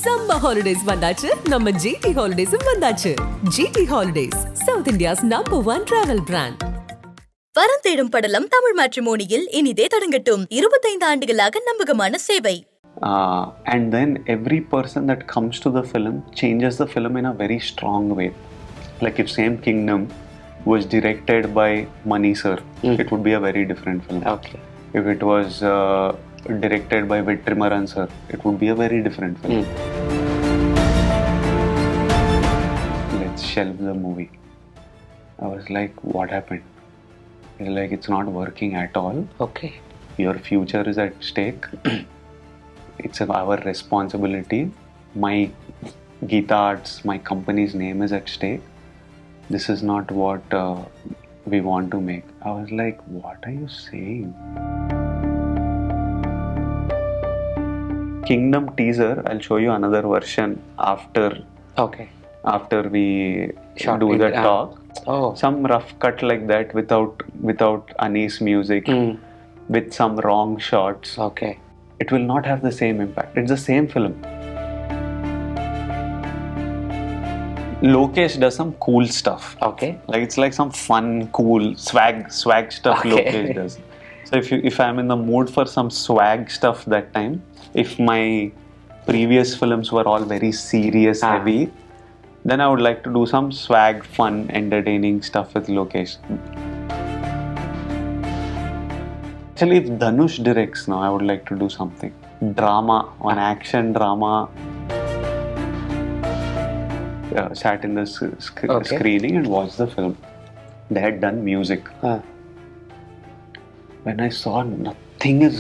Summer holidays vandachu, நம்ம GT Holidays vandachu. GT Holidays, South India's #1 travel brand. வரந்தேடும் படலம் தமிழ் மேட்ரிமோனியில் இனிதே தொடங்கட்டும். 25 ஆண்டுகளாக நம்பகமான சேவை. And then every person that comes to the film changes the film in a very strong way. Like if same Kingdom was directed by Mani sir, it would be a very different film. Okay. If it was directed by Vetrimaran sir, it would be a very different film. Let's shelve the movie. I was like, what happened? It's like, it's not working at all. Okay. Your future is at stake. It's our responsibility. My Geeta Arts, my company's name is at stake. This is not what we want to make. I was like, what are you saying? Kingdom teaser, I'll show you another version after we do the talk. Some rough cut like that without Anis music, with some wrong shots. Okay. It will not have the same impact. It's the same film. Lokesh does some cool stuff. Okay. Like it's like some fun, cool swag stuff. Okay. Lokesh does. So if I'm in the mood for some swag stuff that time, if my previous films were all very serious, heavy, then I would like to do some swag, fun, entertaining stuff with Lokesh. Actually, if Dhanush directs now, I would like to do something. Drama, an action drama. Sat in the screening and watched the film. They had done music. When I saw nothing is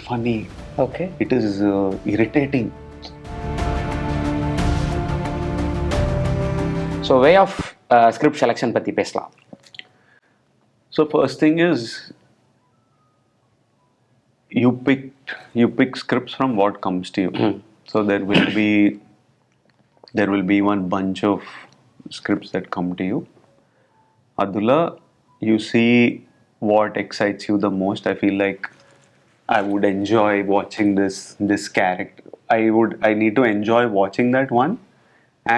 funny. Okay. It is irritating. So way of script selection பத்தி பேசலாம். So first thing is you pick scripts from what comes to you. So there will be one bunch of scripts that come to you. Adula, you see what excites you the most. I feel like I would enjoy watching this character. I need to enjoy watching that one,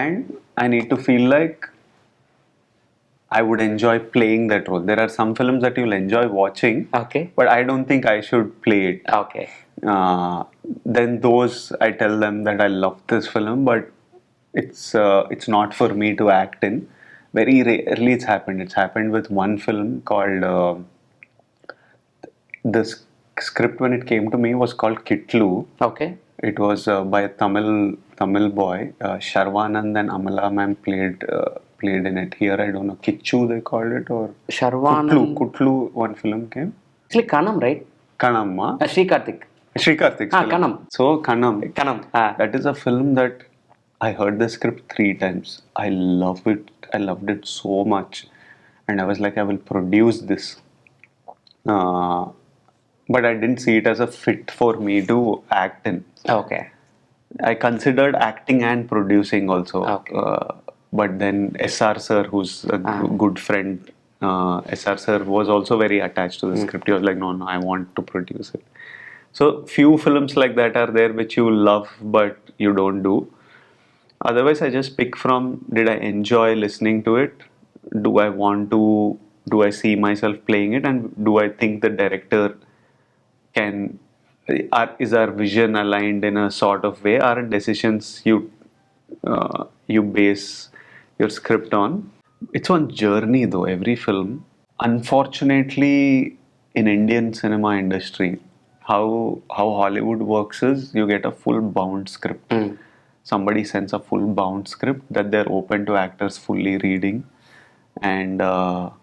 and I need to feel like I would enjoy playing that role. There are some films that you'll enjoy watching, Okay. but I don't think I should play it. Okay. Then those, I tell them that I love this film, but it's not for me to act in. Very rarely it's happened. It's happened with one film called the script when it came to me was called Kitlu. Okay. It was by a Tamil boy. Sharvanand and Amala ma'am played in it. Here I don't know, Kichu they called it, or Sharvanand. Kutlu one film came. Actually Kanam, right? Kanamma. Sri Karthik. Srikarthik's film. Kanam. So Kanam. That is a film that I heard the script 3 times. I loved it so much, and I was like, I will produce this. But I didn't see it as a fit for me to act in. Okay. I considered acting and producing also. Okay. But then SR sir, who's a good friend, SR sir was also very attached to the script. He was like, no, I want to produce it. So few films like that are there which you love but you don't do. Otherwise, I just pick from, did I enjoy listening to it? Do I see myself playing it? And do I think the director is our vision aligned in a sort of way? Are decisions you base your script on? It's one journey though, every film. Unfortunately, in Indian cinema industry, how Hollywood works is you get a full bound script. Somebody sends a full bound script that they're open to actors fully reading, and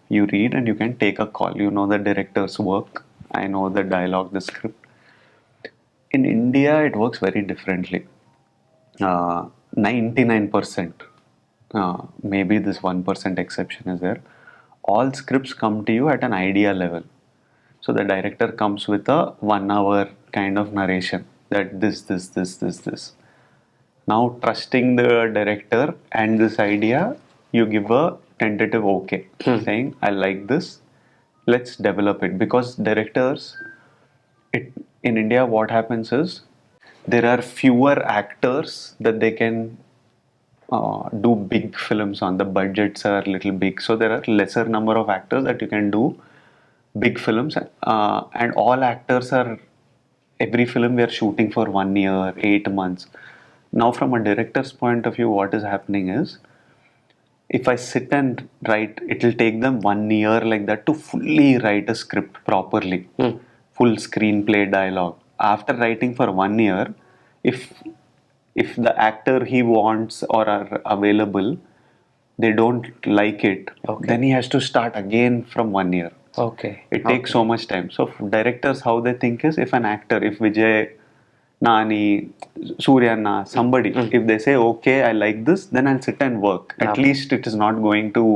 you read and you can take a call. You know the director's work. I know the dialogue, the script. In India, it works very differently. 99%, maybe this 1% exception is there. All scripts come to you at an idea level. So the director comes with a 1 hour kind of narration that this. Now, trusting the director and this idea, you give a tentative okay, saying, I like this, let's develop it. Because directors, in India, what happens is, there are fewer actors that they can do big films on. The budgets are little big, so there are lesser number of actors that you can do big films, and all actors are, every film we are shooting for 1 year, 8 months. Now from a director's point of view, what is happening is, if I sit and write, it will take them 1 year like that to fully write a script properly, full screenplay dialogue. After writing for 1 year, if if the actor he wants or are available, they don't like it, Okay. then he has to start again from 1 year. Okay. It takes so much time. So directors, how they think is, if an actor, if Vijay, Nani, Suryana, somebody, if they say, okay, I like this, then I'll sit and work. At Okay. least it is not going to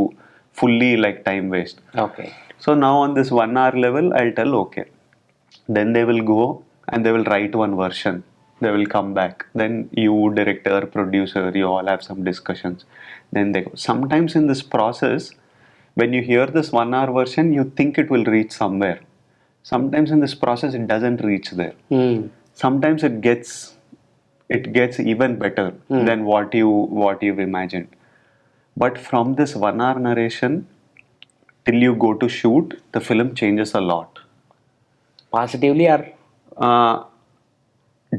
fully like time waste. Okay. So now on this 1 hour level, I'll tell, okay. Then they will go and they will write one version. They will come back. Then you, director, producer, you all have some discussions. Then they go. Sometimes in this process, when you hear this 1 hour version, you think it will reach somewhere. Sometimes in this process, it doesn't reach there. Sometimes it gets even better than what you've imagined. But from this 1 hour narration till you go to shoot, the film changes a lot. Positively or Uh,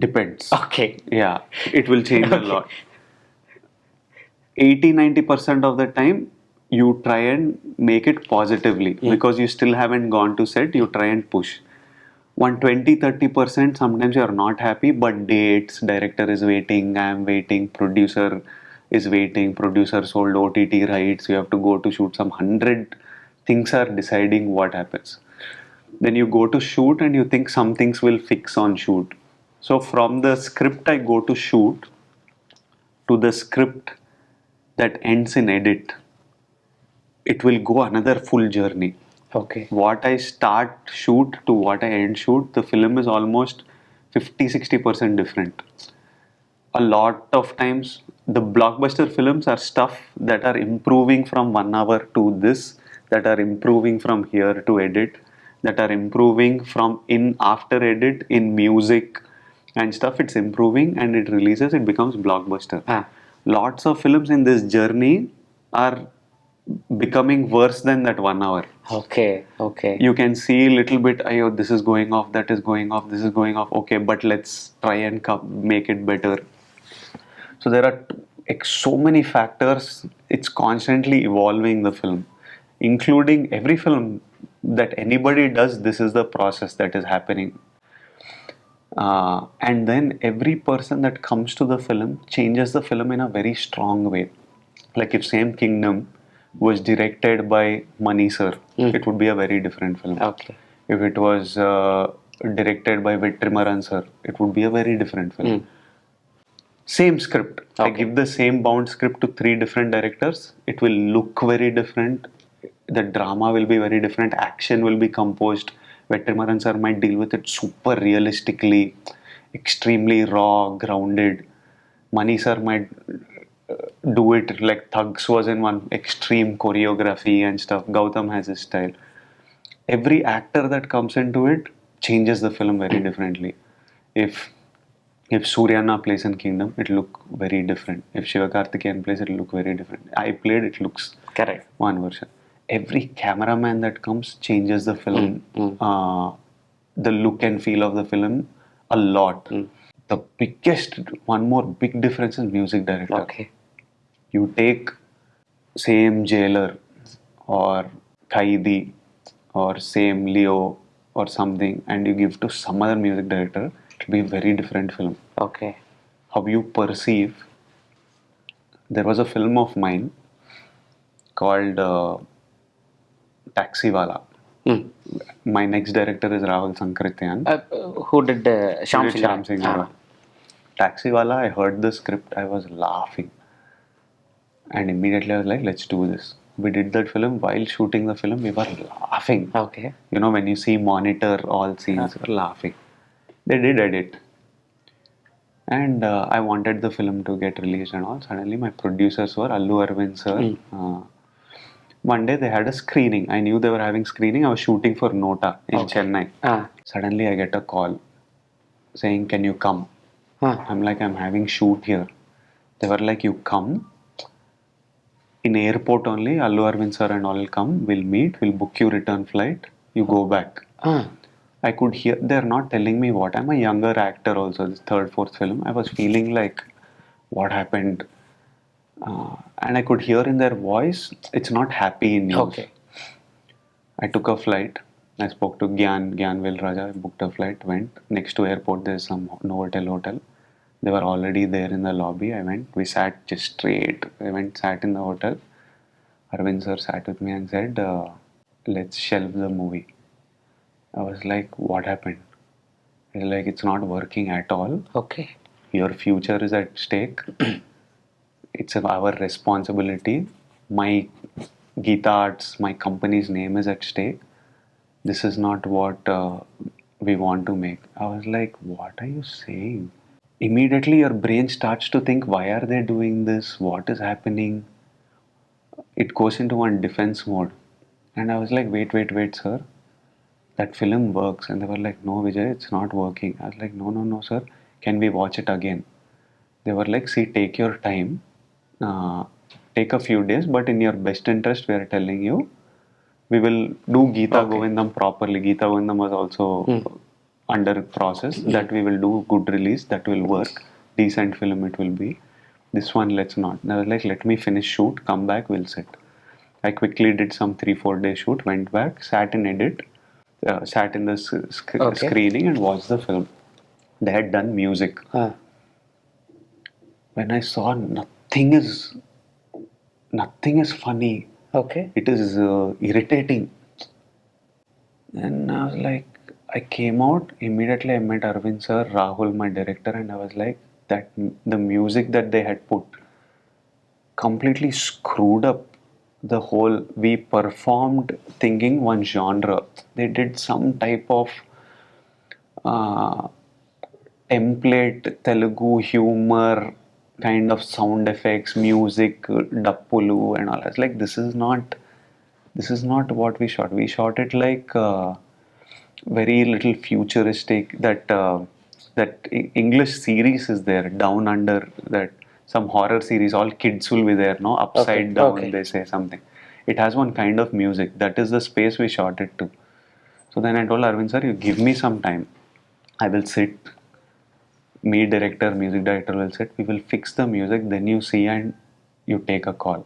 Depends. okay. Yeah, it will change a Okay. lot. 80-90% of the time, you try and make it positively because you still haven't gone to set, you try and push. 120-30%, sometimes you are not happy, but dates, director is waiting, I am waiting, producer is waiting, producer sold OTT rights, you have to go to shoot, some 100 things are deciding what happens. Then you go to shoot and you think some things will fix on shoot. So from the script I go to shoot to the script that ends in edit, it will go another full journey. Okay. What I start shoot to what I end shoot, the film is almost 50-60% different. A lot of times, the blockbuster films are stuff that are improving from 1 hour to this, that are improving from here to edit, that are improving from in after edit in music and stuff. It's improving and it releases, it becomes blockbuster. Lots of films in this journey are becoming worse than that 1 hour. Okay. Okay. You can see a little bit, oh, this is going off, that is going off, this is going off. Okay, but let's try and make it better. So there are so many factors. It's constantly evolving, the film, including every film that anybody does. This is the process that is happening. And then every person that comes to the film changes the film in a very strong way. Like if Same Kingdom was directed by Mani sir, it would be a very different film. Okay. If it was directed by Vetrimaran sir, it would be a very different film. Same script. I Okay. give the same bound script to 3 different directors. It will look very different. The drama will be very different. Action will be composed. Vetrimaran sir might deal with it super realistically, extremely raw, grounded. Mani sir might do it like Thugs was in one extreme choreography and stuff. Gowtham has his style. Every actor that comes into it changes the film very differently. If Suryana plays in Kingdom, it look very different. If Sivakarthikeyan plays, it look very different. I played, it looks Correct. one version. Every cameraman that comes changes the film, the look and feel of the film a lot. The biggest, one more big difference is music director. Okay. You take Same Jailer or Kaidi or Same Leo or something and you give to some other music director, it will be a very different film. Okay. How you perceive. There was a film of mine called Taxiwala. My next director is Rahul Sankrityan. Who did Shyam Singh? Shyam Singh Arora. Taxiwala, I heard the script, I was laughing. And immediately I was like, let's do this. We did that film. While shooting the film, we were laughing. Okay. You know, when you see monitor all scenes, we were laughing. They did edit. And I wanted the film to get released and all. Suddenly my producers were Allu Arvind sir. One day they had a screening. I knew they were having screening. I was shooting for Nota in Chennai. Suddenly I get a call saying, can you come? I'm like, I'm having shoot here. They were like, you come in airport only, Allu Arvind sir and all will come, we'll meet, we'll book you return flight, you go back. I could hear, they're not telling me what. I'm a younger actor also, this third, fourth film. I was feeling like, what happened? And I could hear in their voice, it's not happy news. Okay. I took a flight. I spoke to Gyanvil Raja. I booked a flight, went. Next to airport, there's some Novotel hotel. They were already there in the lobby. I went. We sat just straight. I went, sat in the hotel. Arvind sir sat with me and said, let's shelve the movie. I was like, what happened? He's like, it's not working at all. Okay. Your future is at stake. It's our responsibility. My Geeta Arts, my company's name is at stake. This is not what we want to make. I was like, what are you saying? Immediately your brain starts to think, why are they doing this? What is happening? It goes into one defense mode. And I was like, wait, sir. That film works. And they were like, no, Vijay, it's not working. I was like, no, sir. Can we watch it again? They were like, see, take your time. Take a few days, but in your best interest, we are telling you, we will do Geeta Govindam properly. Geeta Govindam was also under process. That we will do good release. That will work. Decent film it will be. This one, let's not. I was like, let me finish shoot, come back, we'll sit. I quickly did some 3-4 day shoot, went back, sat in edit, sat in the screening and watched the film. They had done music. When I saw nothing is funny. Okay. It is irritating. And I was like, I came out, immediately I met Arvind sir, Rahul, my director, and I was like, that the music that they had put completely screwed up the whole. We performed thinking one genre. They did some type of template Telugu humor kind of sound effects, music, dappulu and all. I was like, this is not what we shot. We shot it like very little futuristic. That English series is there, Down Under, that some horror series, all kids will be there, no? Upside down, they say something. It has one kind of music. That is the space we shot it to. So then I told Arvind sir, you give me some time. I will sit. Me, director, music director will sit. We will fix the music. Then you see and you take a call.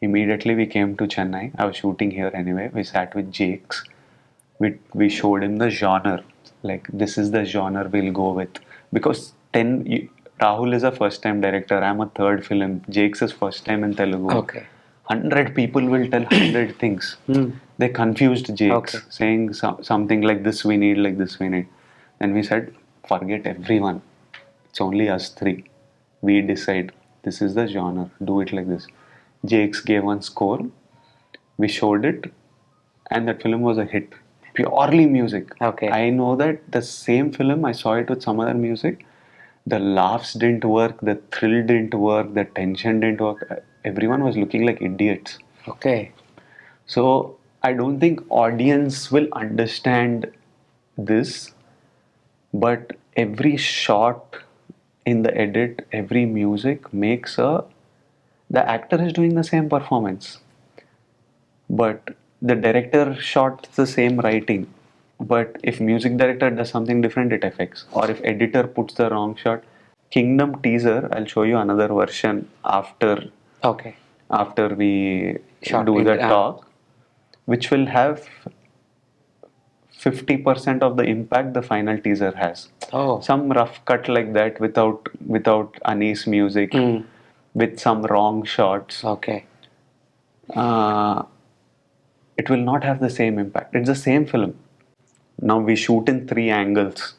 Immediately we came to Chennai. I was shooting here anyway. We sat with Jakes. We showed him the genre. Like, this is the genre we'll go with. Because Rahul is a first time director. I'm a third film. Jakes is first time in Telugu. Okay. 100 people will tell 100 things. They confused Jakes, saying something like this we need, like this we need. And we said, forget everyone. It's only us three. We decide, this is the genre. Do it like this. Jakes gave one score. We showed it. And that film was a hit. Purely music. Okay. I know that the same film, I saw it with some other music. The laughs didn't work, the thrill didn't work, the tension didn't work. Everyone was looking like idiots. Okay. So I don't think audience will understand this, but every shot in the edit, every music makes the actor is doing the same performance, but the director shot the same writing. But if music director does something different, it affects. Or if editor puts the wrong shot. Kingdom teaser, I'll show you another version after we do the talk, which will have 50% of the impact the final teaser has. Some rough cut like that without Anis music, with some wrong shots. Okay. It will not have the same impact. It's the same film. Now we shoot in 3 angles.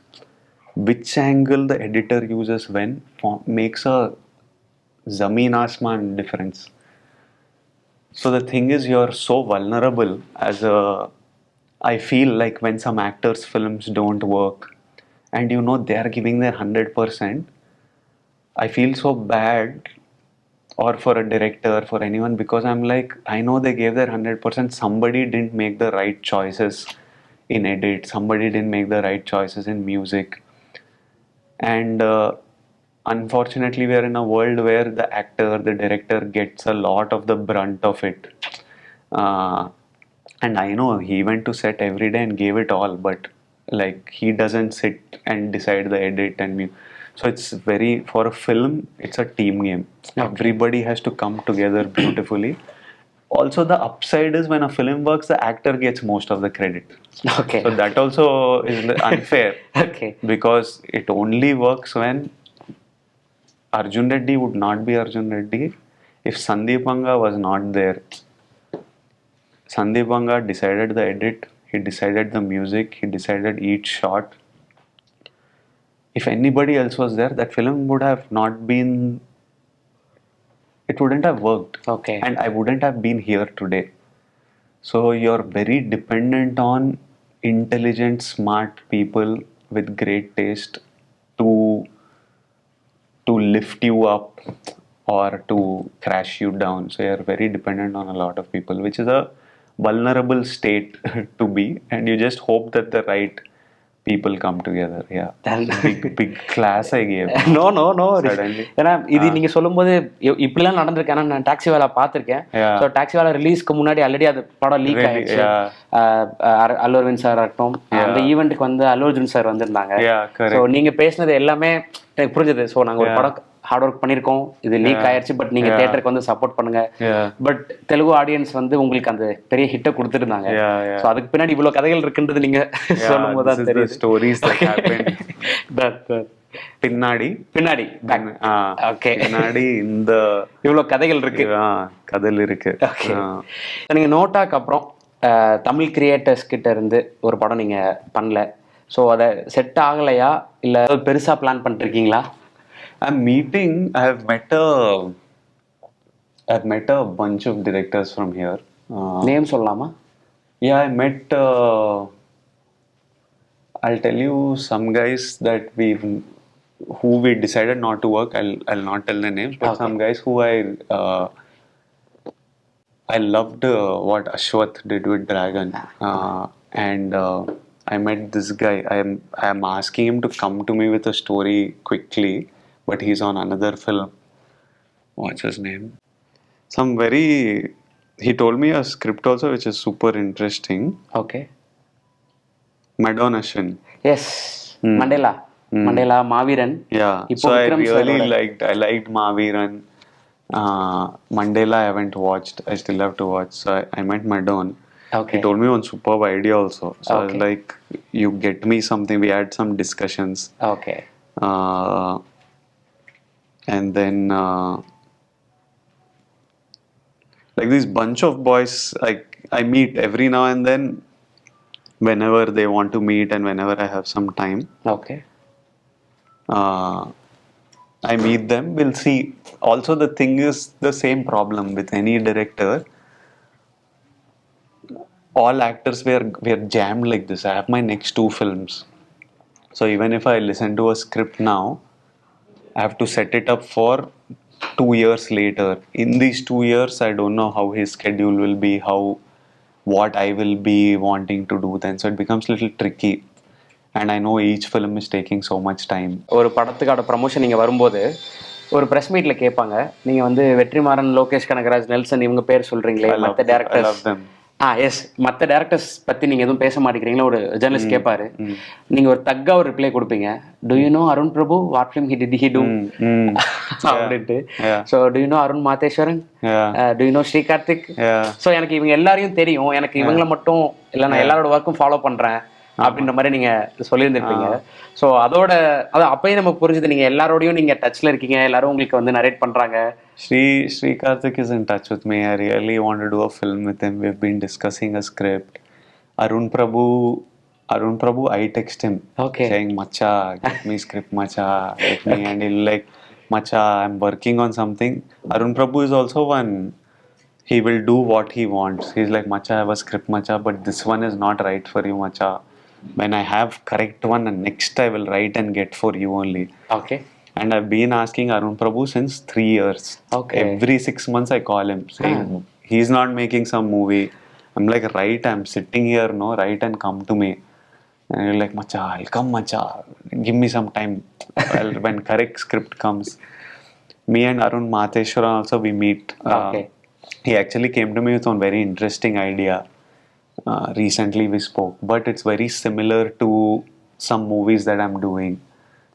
Which angle the editor uses when makes a Zameen Asman difference. So the thing is, you're so vulnerable I feel like when some actors' films don't work and you know they are giving their 100%, I feel so bad, or for a director, for anyone, because I'm like, I know they gave their 100%, somebody didn't make the right choices in edit, somebody didn't make the right choices in music. And unfortunately we are in a world where the actor, the director gets a lot of the brunt of it. And I know he went to set every day and gave it all, but like he doesn't sit and decide the edit and so it's very, for a film it's a team game. Everybody has to come together beautifully. Also the upside is when a film works, the actor gets most of the credit. Okay. So that also is unfair. Okay. Because it only works when Arjun Reddy would not be Arjun Reddy if Sandeep Anga was not there. Sandeep Anga decided the edit, he decided the music, he decided each shot. If anybody else was there, that film would have not been, it wouldn't have worked. Okay. And I wouldn't have been here today. So you're very dependent on intelligent, smart people with great taste to lift you up or to crash you down. So you're very dependent on a lot of people, which is a vulnerable state to be, and you just hope that the right people come together. Yeah. big class I gave. No no no Suddenly. ஏன்னா இது நீங்க சொல்லும்போது இப்படிலாம் நடந்திருக்கு. ஏன்னா நான் taxi வேலை பார்த்துருக்கேன். Yeah. ஸோ டாக்ஸி வேலை ரிலீஸ்க்கு முன்னாடி ஆல்ரெடி அது படம் லீக் Really, ஆயிடுச்சு. yeah. அல்லு அரவிந்த் சார் ஆகட்டும், அந்த ஈவெண்ட்டுக்கு வந்து அல்லு அர்ஜுன் சார் வந்திருந்தாங்க. Yeah, correct. ஸோ நீங்க பேசினது எல்லாமே எனக்கு புரிஞ்சது. ஸோ நாங்க ஒரு படம் ஹார்ட் ஒர்க் பண்ணியிருக்கோம், இது லீக் ஆயிடுச்சு, பட் நீங்க தியேட்டருக்கு வந்து சப்போர்ட் பண்ணுங்க. பட் தெலுங்கு ஆடியன்ஸ் வந்து உங்களுக்கு அந்த பெரிய ஹிட்டை கொடுத்துருந்தாங்க. ஸோ அதுக்கு பின்னாடி இவ்வளவு கதைகள் இருக்குன்றது நீங்க சொல்லும் போது தான் தெரியும். Stories that happened. பின்னாடி ஓகே, பின்னாடி இந்த இவ்வளவு கதைகள் இருக்கு, கதைகள் இருக்கு. நீங்க நோட்டாக்கு அப்புறம் தமிழ் கிரியேட்டர்ஸ் கிட்ட இருந்து ஒரு படம் நீங்க பண்ணல. ஸோ அதை செட் ஆகலையா இல்ல பெருசா பிளான் பண்ணிட்டு இருக்கீங்களா? I'm meeting. I've met a bunch of directors from here. Name சொல்லலாமா? Yeah, I met. I'll tell you some guys that who we decided not to work. I'll not tell their names, but Okay. some guys who I loved what Ashwath did with Dragon, and I met this guy. I am asking him to come to me with a story quickly, but he's on another film. What's his name? He told me a script also which is super interesting. Okay. Madon Ashwin. Yes. Mandela Maviran. Yeah. So I really liked Maviran. Mandela I haven't watched. I still have to watch. So I met Madon. Okay. He told me one superb idea also. So I was Okay. like, you get me something. We had some discussions. Okay. And then like this bunch of boys I meet every now and then whenever they want to meet and whenever I have some time. Okay. I meet them. We'll see. Also the thing is the same problem with any director. All actors we are jammed like this. I have my next 2 films. So even if I listen to a script now, I have to set it up for 2 years later. In these 2 years, I don't know how his schedule will be, what I will be wanting to do then. So it becomes a little tricky. And I know each film is taking so much time. ஒரு படத்துக்கான promotion நீங்க வரும்போது ஒரு press மீட்ல கேட்பாங்க, நீங்க வந்து Vetrimaaran, Lokesh Kanagaraj, Nelson இவங்க பேர் சொல்றீங்களே, மற்ற directors. I love them. Yes, மற்ற டேரக்டர்ஸ் பத்தி நீங்க எதுவும் பேச மாட்டேங்கிறீங்களா ஒரு ஜெர்னலிஸ்ட் கேட்பாரு. நீங்க ஒரு தக்கா ஒரு ரிப்ளை கொடுப்பீங்க, do you know Arun Prabhu, what film he do அப்படின்ட்டு. So do you know Arun Matheswaran, do you know Sri Karthik. ஸோ எனக்கு இவங்க எல்லாரையும் தெரியும், எனக்கு இவங்களை மட்டும் இல்லை, நான் எல்லாரோட ஒர்க்கும் ஃபாலோ பண்றேன் அப்படின்ற மாதிரி நீங்க சொல்லியிருந்திருப்பீங்க. ஸோ அதோட அப்பயும் நமக்கு புரிஞ்சுது, நீங்க எல்லாரோடையும் நீங்க டச்ல இருக்கீங்க, எல்லாரும் உங்களுக்கு வந்து நரேட் பண்றாங்க. Sri Karthik is in touch with me. I really want to do a film with him. We've been discussing a script. Arun Prabhu, I text him saying, "Macha, get me script, Macha, get me." And he'll like, "Macha, I'm working on something." Arun Prabhu is also one. He will do what he wants. He's like, "Macha, I have a script, Macha, but this one is not right for you, Macha. When I have correct one, and next I will write and get for you only." Okay. And I've been asking Arun Prabhu since 3 years. Okay. Every 6 months I call him saying he's not making some movie. I'm like, right, I'm sitting here, no, write and come to me. And you're like, macha, I'll come, macha. Give me some time. Well, when correct script comes, me and Arun Matheshwaran also we meet. Okay. He actually came to me with one very interesting idea. Recently we spoke, but it's very similar to some movies that I'm doing.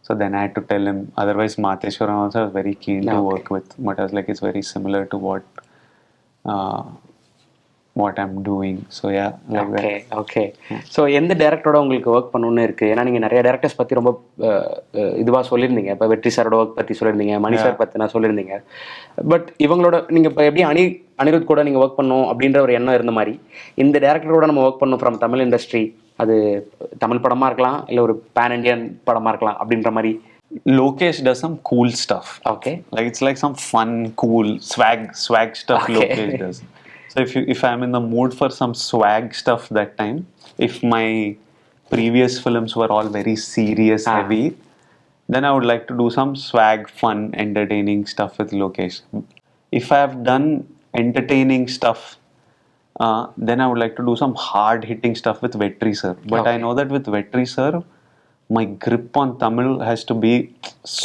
So then I had to tell him. Otherwise, Matheshwaran also was very keen to Okay. work with. But I was like, it's very similar to what I'm doing. So yeah, like okay that. Okay. So எந்த டேரக்டரோட உங்களுக்கு work பண்ணணும்னு இருக்குது? ஏன்னா நீங்கள் நிறைய directors பற்றி ரொம்ப இதுவாக சொல்லியிருந்தீங்க. இப்போ வெற்றி சாரோட ஒர்க் பற்றி சொல்லியிருந்தீங்க, மணி சார் பற்றி நான் சொல்லியிருந்தீங்க. பட் இவங்களோட நீங்கள் இப்போ எப்படி அனிருத் கூட நீங்கள் ஒர்க் பண்ணணும் அப்படின்ற ஒரு எண்ணம் இருந்த மாதிரி இந்த டேரக்டரோட நம்ம ஒர்க் பண்ணணும் ஃப்ரம் தமிழ் இண்டஸ்ட்ரி, அது தமிழ் படமாக இருக்கலாம் இல்லை ஒரு பேன் இண்டியன் படமாக இருக்கலாம் அப்படின்ற மாதிரி. Lokesh does some cool stuff. Okay. Like it's like some fun, cool swag stuff. Okay. Lokesh does. So if I'm in the mood for some swag stuff that time, if my previous films were all very serious, heavy, then I would like to do some swag, fun, entertaining stuff with Lokesh. If I have done entertaining stuff, then I would like to do some hard hitting stuff with Vetri sir. But I know that with Vetri sir, my grip on Tamil has to be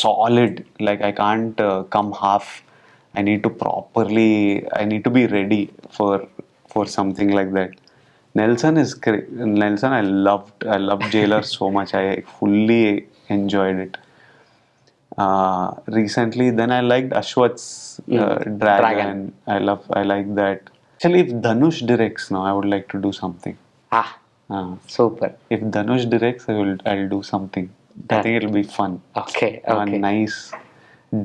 solid. Like I can't come half. I need to be ready for something like that. Nelson is great. Nelson, I loved Jailer so much. I fully enjoyed it. Recently, then I liked Ashwath's Dragon. I like that. Actually, if Dhanush directs now, I would like to do something. Super. If Dhanush directs, I'll do something. I think it'll be fun. Okay. One nice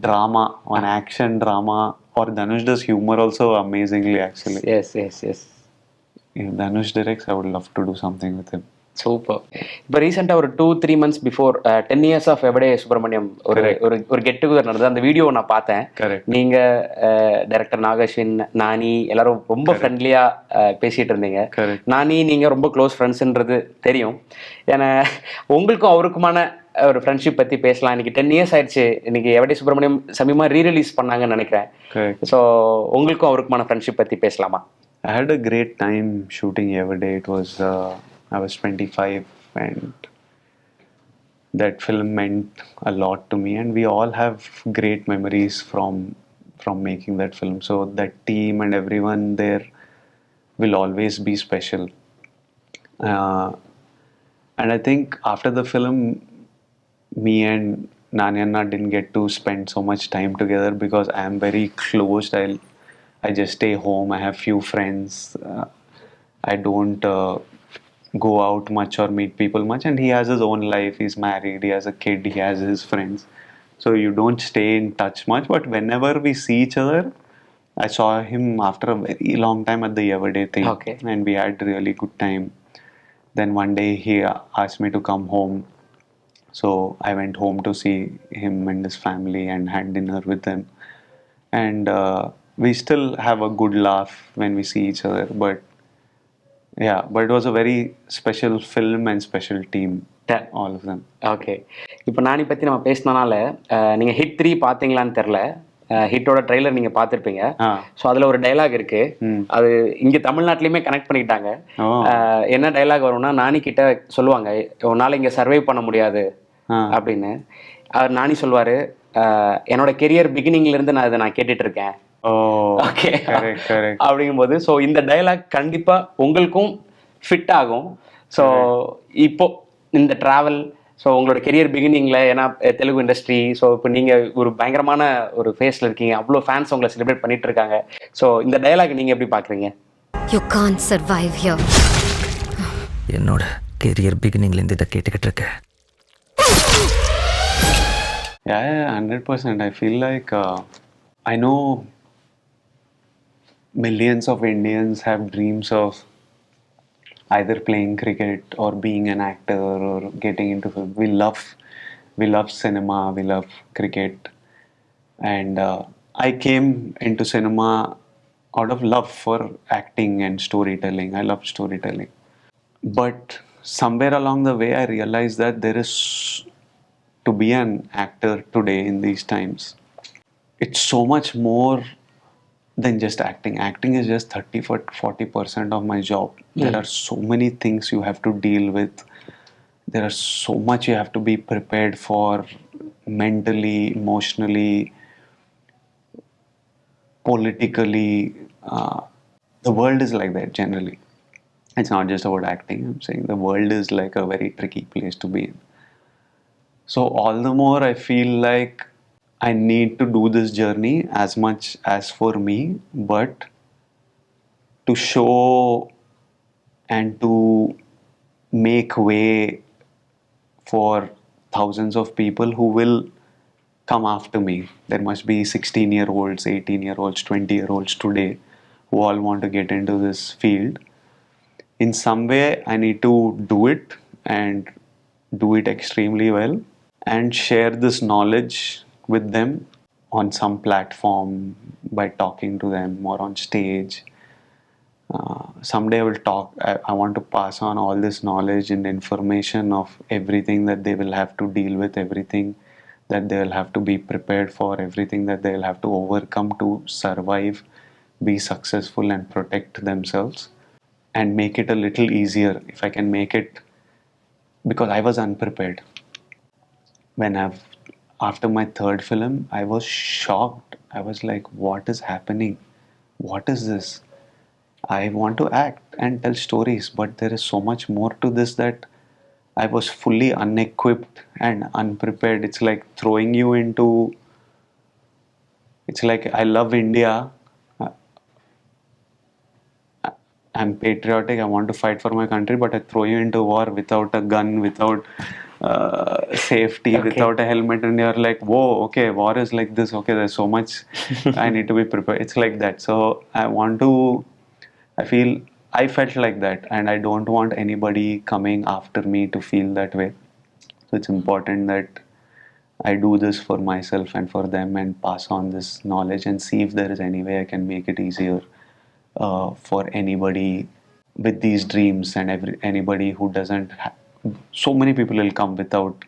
drama, one action drama. Or Dhanush does humor also amazingly, actually. Yes. If Dhanush directs, I would love to do something with him. Super. இப்போ ரீசெண்டாக ஒரு 2-3 months before 10 years of எவடே சுப்ரமணியம் ஒரு get together நடந்தது. அந்த video நான் பார்த்தேன். நீங்கள் டைரக்டர் நாகஸ்வின், நானி எல்லாரும் ரொம்ப ஃப்ரெண்ட்லியாக பேசிகிட்டு இருந்தீங்க. நானி நீங்கள் ரொம்ப க்ளோஸ் ஃப்ரெண்ட்ஸுன்றது தெரியும். ஏன்னா உங்களுக்கும் அவருக்குமான ஒரு ஃப்ரெண்ட்ஷிப் பற்றி பேசலாம். இன்னைக்கு 10 years ஆயிடுச்சு. இன்னைக்கு எவடே சுப்ரமணியம் சமீபமாக ரீரிலீஸ் பண்ணாங்கன்னு நினைக்கிறேன். ஸோ உங்களுக்கும் அவருக்குமான ஃப்ரெண்ட்ஷிப் பற்றி பேசலாமா? I had a great time shooting Yevade. It was I was 25 and that film meant a lot to me, and we all have great memories from making that film. So that team and everyone there will always be special. And I think after the film, me and Nani didn't get to spend so much time together because I am very closed. I just stay home. I have few friends. I don't go out much or meet people much, and he has his own life. He's married, he has a kid, he has his friends, so you don't stay in touch much. But whenever we see each other, I saw him after a very long time at the Yevade thing. Okay. And we had really good time. Then one day he asked me to come home, so I went home to see him and his family and had dinner with them. And we still have a good laugh when we see each other. But it was a very special film and special team, all of them. Okay. இப்போ நானி பற்றி நம்ம பேசினனால நீங்கள் hit 3 பார்த்தீங்களான்னு தெரில. ஹிட்டோட trailer நீங்கள் பார்த்துருப்பீங்க. So அதில் ஒரு dialogue இருக்கு. அது இங்கே தமிழ்நாட்டிலையுமே கனெக்ட் பண்ணிக்கிட்டாங்க. என்ன டைலாக் வரும்னா, நானி கிட்ட சொல்லுவாங்க, உன்னால் இங்கே சர்வை பண்ண முடியாது அப்படின்னு. அவர் நானி சொல்வார், என்னோட கெரியர் பிகினிங்லேருந்து நான் கேட்டுட்டு இருக்கேன். ஓகே. அப்படிங்கும்போது ஸோ இந்த டைலாக் கண்டிப்பாக உங்களுக்கும் ஃபிட் ஆகும். ஸோ இப்போ இந்த ட்ராவல், ஸோ உங்களோட கெரியர் பிகினிங்கில், ஏன்னா தெலுங்கு இண்டஸ்ட்ரி, ஸோ இப்போ நீங்கள் ஒரு பயங்கரமான ஒரு ஃபேஸில் இருக்கீங்க, அவ்வளோ ஃபேன்ஸ் உங்களை செலிப்ரேட் பண்ணிட்டு இருக்காங்க. ஸோ இந்த டைலாக் நீங்கள் எப்படி பார்க்குறீங்க? You can't survive here. என்னோட கெரியர் பிகினிங்லேருந்து இதை கேட்டுக்கிட்டு இருக்கேன். Yeah, 100%. I feel like I know millions of Indians have dreams of either playing cricket or being an actor or getting into film. We love cinema, we love cricket, and I came into cinema out of love for acting and storytelling. I love storytelling, but somewhere along the way I realized that there is, to be an actor today in these times, it's so much more than just acting. Acting is just 30-40% of my job. There are so many things you have to deal with. there are so much you have to be prepared for mentally, emotionally, politically. The world is like that generally. It's not just about acting. I'm saying the world is like a very tricky place to be in. So all the more I feel like I need to do this journey as much as for me, but to show and to make way for thousands of people who will come after me. There must be 16-year-olds, 18-year-olds, 20-year-olds today who all want to get into this field. In some way, I need to do it and do it extremely well and share this knowledge with them on some platform by talking to them or on stage. Someday I will talk. I want to pass on all this knowledge and information of everything that they will have to deal with, everything that they will have to be prepared for, everything that they will have to overcome to survive, be successful, and protect themselves, and make it a little easier if I can make it, because I was unprepared. After my third film, I was shocked. I was like, what is happening? What is this? I want to act and tell stories, but there is so much more to this that I was fully unequipped and unprepared. It's like throwing you into. It's like, I love India. I'm patriotic. I want to fight for my country, but I throw you into war without a gun, without safety, without a helmet, and you're like, whoa, okay, war is like this. Okay, there's so much I need to be prepared. It's like that. So I felt like that, and I don't want anybody coming after me to feel that way. So it's important that I do this for myself and for them and pass on this knowledge and see if there is any way I can make it easier for anybody with these dreams and anybody who doesn't so many people will come without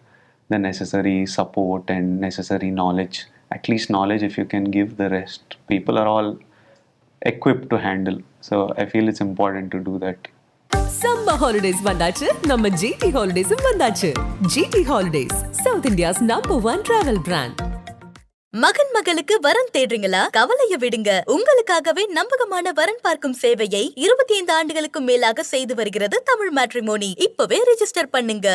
the necessary support and necessary knowledge. At least knowledge, if you can give, the rest people are all equipped to handle. So I feel it's important to do that. Summer holidays வந்தாச்சு, நம்ம GT Holidays வந்தாச்சு. GT Holidays, South India's #1 travel brand. மகன் மகளுக்கு வரன் தேடுறீங்களா? கவலைய விடுங்க. உங்களுக்காகவே நம்பகமான வரன் பார்க்கும் சேவையை 25 ஆண்டுகளுக்கும் மேலாக செய்து வருகிறது தமிழ் மேட்ரிமோனி. இப்பவே ரெஜிஸ்டர் பண்ணுங்க.